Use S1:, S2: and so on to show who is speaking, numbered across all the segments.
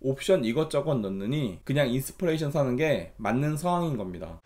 S1: 옵션 이것저것 넣느니 그냥 인스퍼레이션 사는 게 맞는 상황인 겁니다.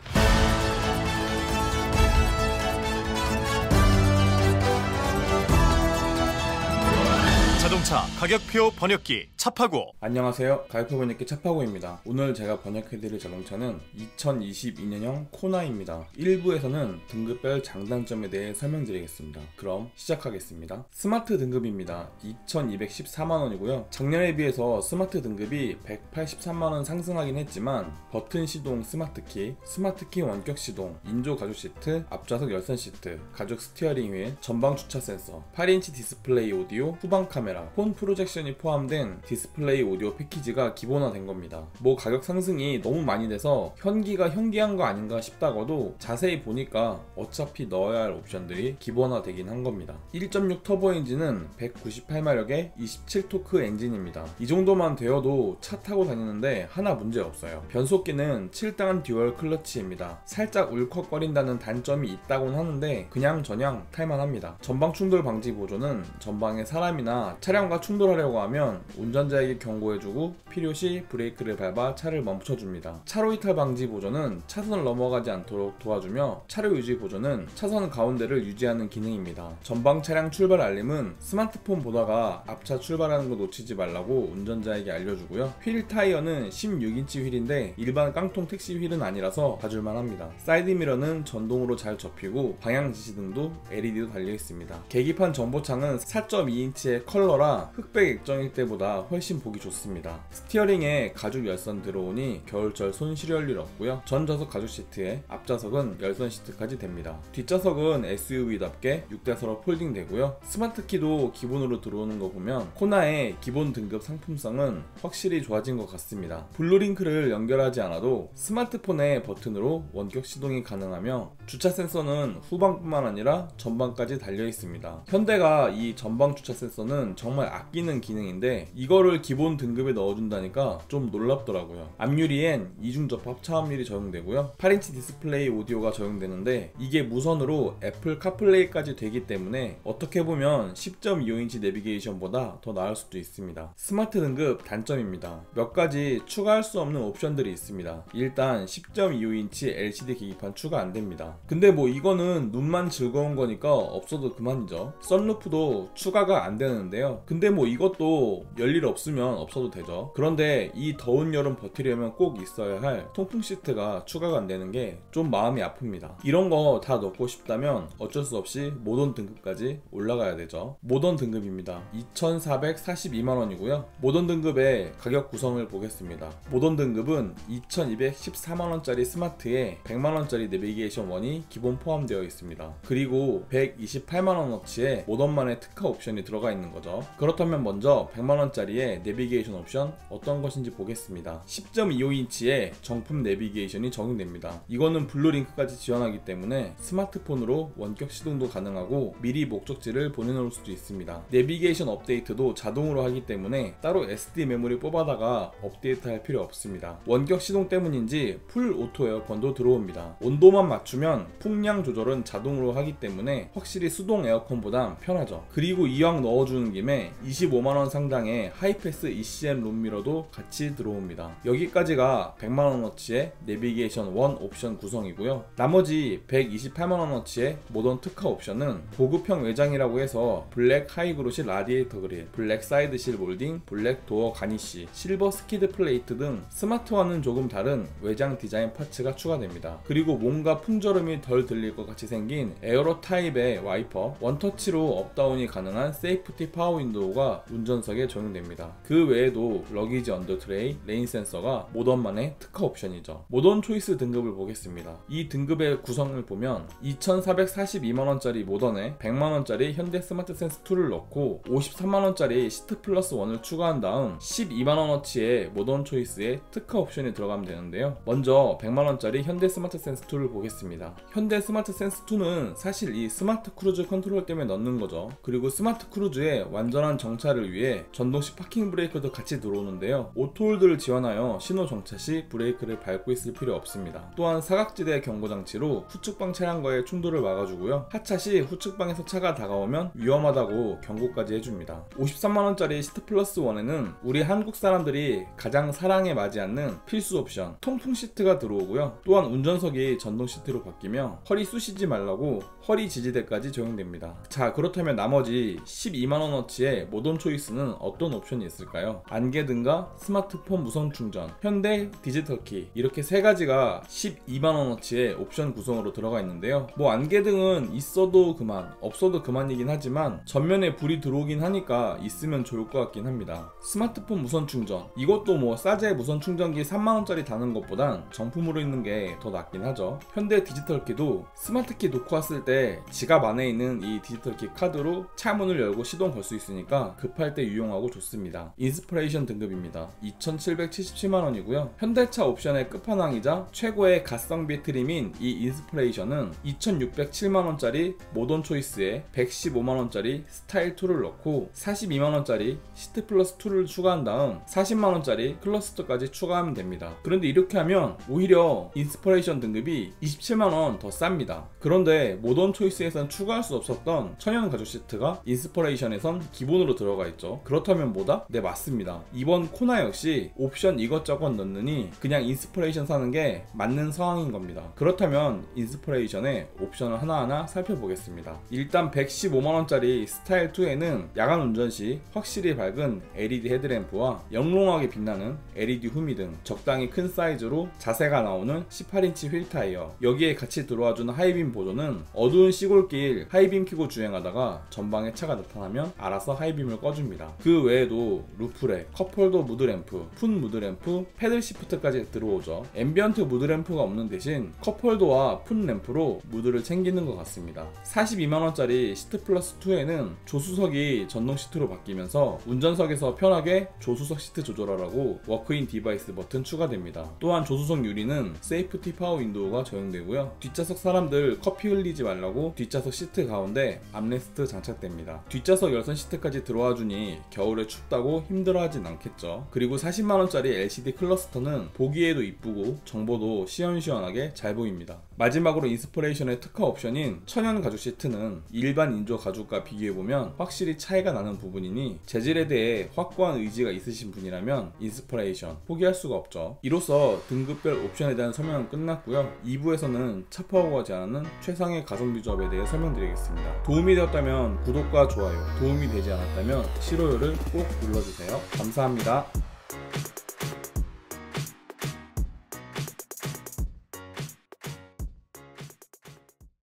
S2: 자동차 가격표 번역기 차파고.
S1: 안녕하세요, 가격표 번역기 차파고입니다. 오늘 제가 번역해드릴 자동차는 2022년형 코나입니다. 1부에서는 등급별 장단점에 대해 설명드리겠습니다. 그럼 시작하겠습니다. 스마트 등급입니다. 2214만원이고요 작년에 비해서 스마트 등급이 183만원 상승하긴 했지만 버튼 시동 스마트키, 스마트키 원격 시동, 인조 가죽 시트, 앞좌석 열선 시트, 가죽 스티어링 휠, 전방 주차 센서, 8인치 디스플레이 오디오, 후방 카메라, 폰 프로젝션이 포함된 디스플레이 오디오 패키지가 기본화된 겁니다. 뭐 가격 상승이 너무 많이 돼서 현기가 현기한 거 아닌가 싶다가도 자세히 보니까 어차피 넣어야 할 옵션들이 기본화되긴 한 겁니다. 1.6 터보 엔진은 198마력의 27토크 엔진입니다. 이 정도만 되어도 차 타고 다니는데 하나 문제 없어요. 변속기는 7단 듀얼 클러치입니다. 살짝 울컥거린다는 단점이 있다곤 하는데 그냥 저냥 탈만합니다. 전방 충돌 방지 보조는 전방에 사람이나 차량과 충돌하려고 하면 운전자에게 경고해주고 필요시 브레이크를 밟아 차를 멈춰줍니다. 차로 이탈 방지 보조는 차선을 넘어가지 않도록 도와주며 차로 유지 보조는 차선 가운데를 유지하는 기능입니다. 전방 차량 출발 알림은 스마트폰 보다가 앞차 출발하는 거 놓치지 말라고 운전자에게 알려주고요. 휠 타이어는 16인치 휠인데 일반 깡통 택시 휠은 아니라서 봐줄만 합니다. 사이드미러는 전동으로 잘 접히고 방향 지시등도 LED도 달려있습니다. 계기판 전보창은 4.2인치의 컬러라 흑백 액정일 때보다 훨씬 보기 좋습니다. 스티어링에 가죽 열선 들어오니 겨울철 손 시려울 일 없고요. 전좌석 가죽 시트에 앞좌석은 열선 시트까지 됩니다. 뒷좌석은 SUV답게 6대서로 폴딩 되고요. 스마트키도 기본으로 들어오는 거 보면 코나의 기본 등급 상품성은 확실히 좋아진 것 같습니다. 블루링크를 연결하지 않아도 스마트폰의 버튼으로 원격 시동이 가능하며 주차 센서는 후방뿐만 아니라 전방까지 달려 있습니다. 현대가 이 전방 주차 센서는 정말 아끼는 기능인데 이거를 기본 등급에 넣어준다니까 좀 놀랍더라고요. 앞유리엔 이중 접합 차음률이 적용되고요. 8인치 디스플레이 오디오가 적용되는데 이게 무선으로 애플 카플레이까지 되기 때문에 어떻게 보면 10.25인치 내비게이션보다 더 나을 수도 있습니다. 스마트 등급 단점입니다. 몇 가지 추가할 수 없는 옵션들이 있습니다. 일단 10.25인치 LCD 계기판 추가 안됩니다. 근데 뭐 이거는 눈만 즐거운 거니까 없어도 그만이죠. 썬루프도 추가가 안 되는데요. 근데 뭐 이것도 열일 없으면 없어도 되죠. 그런데 이 더운 여름 버티려면 꼭 있어야 할 통풍 시트가 추가가 안 되는 게 좀 마음이 아픕니다. 이런 거 다 넣고 싶다면 어쩔 수 없이 모던 등급까지 올라가야 되죠. 모던 등급입니다. 2,442만원이고요 모던 등급의 가격 구성을 보겠습니다. 모던 등급은 2,214만원짜리 스마트에 100만원짜리 내비게이션 1이 기본 포함되어 있습니다. 그리고 128만원어치의 모던만의 특화 옵션이 들어가 있는 거죠. 그렇다면 먼저 100만원짜리의 내비게이션 옵션 어떤 것인지 보겠습니다. 10.25인치의 정품 내비게이션이 적용됩니다. 이거는 블루링크까지 지원하기 때문에 스마트폰으로 원격 시동도 가능하고 미리 목적지를 보내놓을 수도 있습니다. 내비게이션 업데이트도 자동으로 하기 때문에 따로 SD 메모리 뽑아다가 업데이트 할 필요 없습니다. 원격 시동 때문인지 풀 오토 에어컨도 들어옵니다. 온도만 맞추면 풍량 조절은 자동으로 하기 때문에 확실히 수동 에어컨보단 편하죠. 그리고 이왕 넣어주는 김에 25만원 상당의 하이패스 ECM 룸미러도 같이 들어옵니다. 여기까지가 100만원어치의 내비게이션 1 옵션 구성이고요. 나머지 128만원어치의 모던 특화 옵션은 보급형 외장이라고 해서 블랙 하이그로시 라디에이터 그릴, 블랙 사이드 실 몰딩, 블랙 도어 가니쉬, 실버 스키드 플레이트 등 스마트와는 조금 다른 외장 디자인 파츠가 추가됩니다. 그리고 뭔가 풍절음이 덜 들릴 것 같이 생긴 에어로 타입의 와이퍼, 원터치로 업다운이 가능한 세이프티 파워 윈도우가 운전석에 적용됩니다. 그 외에도 러기지 언더 트레이, 레인 센서가 모던만의 특화 옵션이죠. 모던 초이스 등급을 보겠습니다. 이 등급의 구성을 보면 2,442만원짜리 모던에 100만원짜리 현대 스마트 센스 2를 넣고 53만원짜리 시트 플러스 1을 추가한 다음 12만원어치의 모던 초이스의 특화 옵션이 들어가면 되는데요. 먼저 100만원짜리 현대 스마트 센스 2를 보겠습니다. 현대 스마트 센스 2는 사실 이 스마트 크루즈 컨트롤 때문에 넣는 거죠. 그리고 스마트 크루즈에 완전 안전한 정차를 위해 전동식 파킹 브레이크도 같이 들어오는데요. 오토홀드를 지원하여 신호 정차 시 브레이크를 밟고 있을 필요 없습니다. 또한 사각지대 경고장치로 후측방 차량과의 충돌을 막아주고요. 하차 시 후측방에서 차가 다가오면 위험하다고 경고까지 해줍니다. 53만원짜리 시트 플러스 1에는 우리 한국 사람들이 가장 사랑에 맞지 않는 필수 옵션 통풍 시트가 들어오고요. 또한 운전석이 전동 시트로 바뀌며 허리 쑤시지 말라고 허리 지지대까지 적용됩니다. 자, 그렇다면 나머지 12만원어치의 모던 초이스는 어떤 옵션이 있을까요? 안개등과 스마트폰 무선 충전, 현대 디지털키, 이렇게 세 가지가 12만원어치의 옵션 구성으로 들어가 있는데요. 뭐 안개등은 있어도 그만, 없어도 그만이긴 하지만 전면에 불이 들어오긴 하니까 있으면 좋을 것 같긴 합니다. 스마트폰 무선 충전, 이것도 뭐 싸제 무선 충전기 3만원짜리 다는 것보단 정품으로 있는 게 더 낫긴 하죠. 현대 디지털키도 스마트키 놓고 왔을 때 지갑 안에 있는 이 디지털키 카드로 차 문을 열고 시동 걸 수 있으니까 급할 때 유용하고 좋습니다. 인스피레이션 등급입니다. 2,777만원이고요. 현대차 옵션의 끝판왕이자 최고의 가성비 트림인 이 인스피레이션은 2,607만원짜리 모던 초이스에 115만원짜리 스타일 2를 넣고 42만원짜리 시트 플러스 2를 추가한 다음 40만원짜리 클러스터까지 추가하면 됩니다. 그런데 이렇게 하면 오히려 인스피레이션 등급이 27만원 더 쌉니다. 그런데 모던 초이스에선 추가할 수 없었던 천연 가죽 시트가 인스피레이션에선 기본으로 들어가 있죠. 그렇다면 뭐다? 네, 맞습니다. 이번 코나 역시 옵션 이것저것 넣느니 그냥 인스피레이션 사는 게 맞는 상황인 겁니다. 그렇다면 인스피레이션의 옵션을 하나하나 살펴보겠습니다. 일단 115만원짜리 스타일 2에는 야간 운전 시 확실히 밝은 LED 헤드램프와 영롱하게 빛나는 LED 후미 등 적당히 큰 사이즈로 자세가 나오는 18인치 휠 타이어, 여기에 같이 들어와주는 하이빔 보조는 어두운 시골길 하이빔 켜고 주행하다가 전방에 차가 나타나면 알아서 하이빔을 꺼줍니다. 그 외에도 루프렉, 컵홀더 무드램프, 푼 무드램프, 패들 시프트까지 들어오죠. 앰비언트 무드램프가 없는 대신 컵홀더와 푼 램프로 무드를 챙기는 것 같습니다. 42만원짜리 시트 플러스 2에는 조수석이 전동 시트로 바뀌면서 운전석에서 편하게 조수석 시트 조절하라고 워크인 디바이스 버튼 추가됩니다. 또한 조수석 유리는 세이프티 파워 윈도우가 적용되고요. 뒷좌석 사람들 커피 흘리지 말라고 뒷좌석 시트 가운데 암레스트 장착됩니다. 뒷좌석 열선 시트까지 들어와 주니 겨울에 춥다고 힘들어하진 않겠죠. 그리고 40만원짜리 LCD 클러스터는 보기에도 이쁘고 정보도 시원시원하게 잘 보입니다. 마지막으로 인스피레이션의 특화 옵션인 천연 가죽 시트는 일반 인조 가죽과 비교해보면 확실히 차이가 나는 부분이니 재질에 대해 확고한 의지가 있으신 분이라면 인스피레이션 포기할 수가 없죠. 이로써 등급별 옵션에 대한 설명은 끝났고요. 2부에서는 차파워가 제안하는 최상의 가성비 조합에 대해 설명드리겠습니다. 도움이 되었다면 구독과 좋아요, 도움이 되지 않았다면 싫어요를 꼭 눌러주세요. 감사합니다.